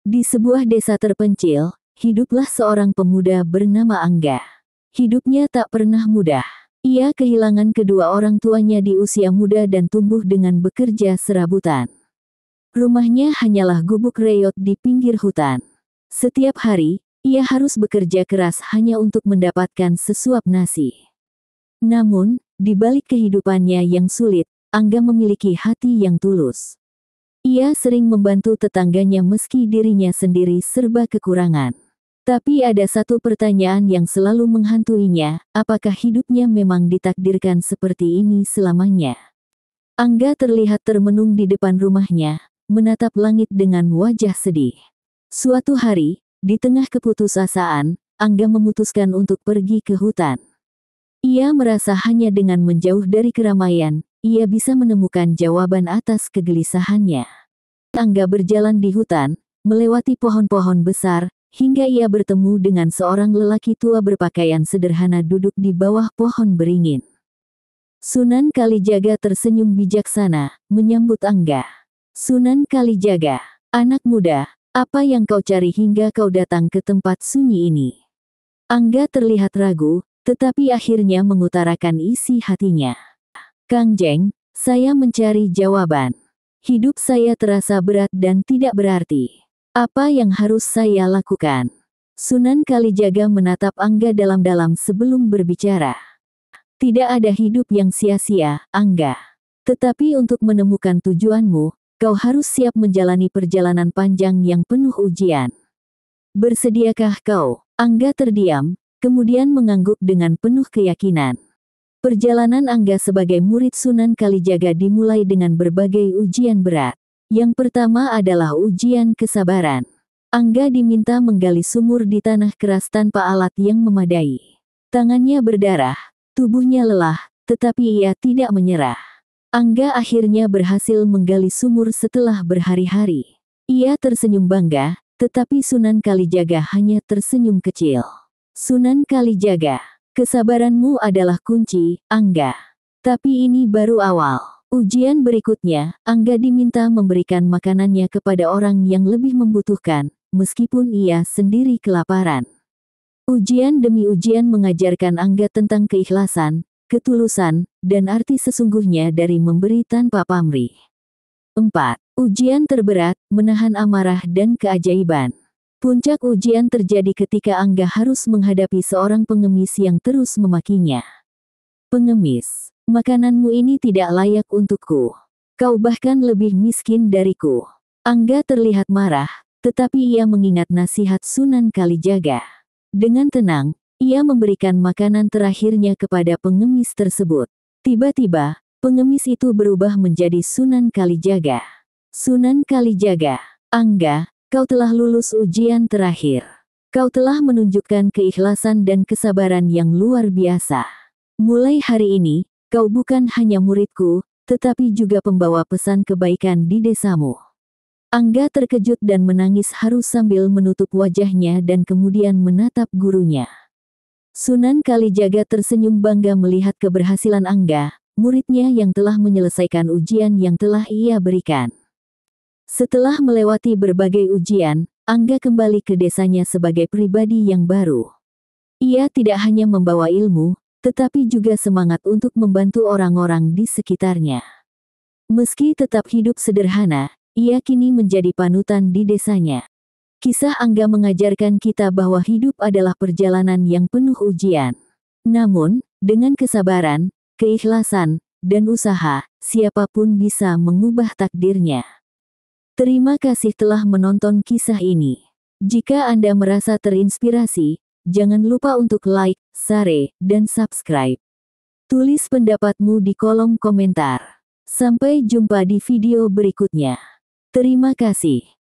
Di sebuah desa terpencil, hiduplah seorang pemuda bernama Angga. Hidupnya tak pernah mudah. Ia kehilangan kedua orang tuanya di usia muda dan tumbuh dengan bekerja serabutan. Rumahnya hanyalah gubuk reot di pinggir hutan. Setiap hari, ia harus bekerja keras hanya untuk mendapatkan sesuap nasi. Namun, di balik kehidupannya yang sulit, Angga memiliki hati yang tulus. Ia sering membantu tetangganya meski dirinya sendiri serba kekurangan. Tapi ada satu pertanyaan yang selalu menghantuinya, apakah hidupnya memang ditakdirkan seperti ini selamanya? Angga terlihat termenung di depan rumahnya, menatap langit dengan wajah sedih. Suatu hari, di tengah keputusasaan, Angga memutuskan untuk pergi ke hutan. Ia merasa hanya dengan menjauh dari keramaian, ia bisa menemukan jawaban atas kegelisahannya. Angga berjalan di hutan, melewati pohon-pohon besar, hingga ia bertemu dengan seorang lelaki tua berpakaian sederhana duduk di bawah pohon beringin. Sunan Kalijaga tersenyum bijaksana, menyambut Angga. "Sunan Kalijaga, anak muda, apa yang kau cari hingga kau datang ke tempat sunyi ini?" Angga terlihat ragu, tetapi akhirnya mengutarakan isi hatinya. "Kangjeng, saya mencari jawaban. Hidup saya terasa berat dan tidak berarti. Apa yang harus saya lakukan?" Sunan Kalijaga menatap Angga dalam-dalam sebelum berbicara. "Tidak ada hidup yang sia-sia, Angga. Tetapi untuk menemukan tujuanmu, kau harus siap menjalani perjalanan panjang yang penuh ujian. Bersediakah kau?" Angga terdiam, kemudian mengangguk dengan penuh keyakinan. Perjalanan Angga sebagai murid Sunan Kalijaga dimulai dengan berbagai ujian berat. Yang pertama adalah ujian kesabaran. Angga diminta menggali sumur di tanah keras tanpa alat yang memadai. Tangannya berdarah, tubuhnya lelah, tetapi ia tidak menyerah. Angga akhirnya berhasil menggali sumur setelah berhari-hari. Ia tersenyum bangga, tetapi Sunan Kalijaga hanya tersenyum kecil. "Sunan Kalijaga, kesabaranmu adalah kunci, Angga. Tapi ini baru awal." Ujian berikutnya, Angga diminta memberikan makanannya kepada orang yang lebih membutuhkan, meskipun ia sendiri kelaparan. Ujian demi ujian mengajarkan Angga tentang keikhlasan, ketulusan, dan arti sesungguhnya dari memberi tanpa pamrih. 4. Ujian terberat, menahan amarah dan keajaiban. Puncak ujian terjadi ketika Angga harus menghadapi seorang pengemis yang terus memakinya. "Pengemis, makananmu ini tidak layak untukku. Kau bahkan lebih miskin dariku." Angga terlihat marah, tetapi ia mengingat nasihat Sunan Kalijaga. Dengan tenang, ia memberikan makanan terakhirnya kepada pengemis tersebut. Tiba-tiba, pengemis itu berubah menjadi Sunan Kalijaga. "Sunan Kalijaga, Angga, kau telah lulus ujian terakhir. Kau telah menunjukkan keikhlasan dan kesabaran yang luar biasa. Mulai hari ini, kau bukan hanya muridku, tetapi juga pembawa pesan kebaikan di desamu." Angga terkejut dan menangis haru sambil menutup wajahnya dan kemudian menatap gurunya. Sunan Kalijaga tersenyum bangga melihat keberhasilan Angga, muridnya yang telah menyelesaikan ujian yang telah ia berikan. Setelah melewati berbagai ujian, Angga kembali ke desanya sebagai pribadi yang baru. Ia tidak hanya membawa ilmu, tetapi juga semangat untuk membantu orang-orang di sekitarnya. Meski tetap hidup sederhana, ia kini menjadi panutan di desanya. Kisah Angga mengajarkan kita bahwa hidup adalah perjalanan yang penuh ujian. Namun, dengan kesabaran, keikhlasan, dan usaha, siapapun bisa mengubah takdirnya. Terima kasih telah menonton kisah ini. Jika Anda merasa terinspirasi, jangan lupa untuk like, share, dan subscribe. Tulis pendapatmu di kolom komentar. Sampai jumpa di video berikutnya. Terima kasih.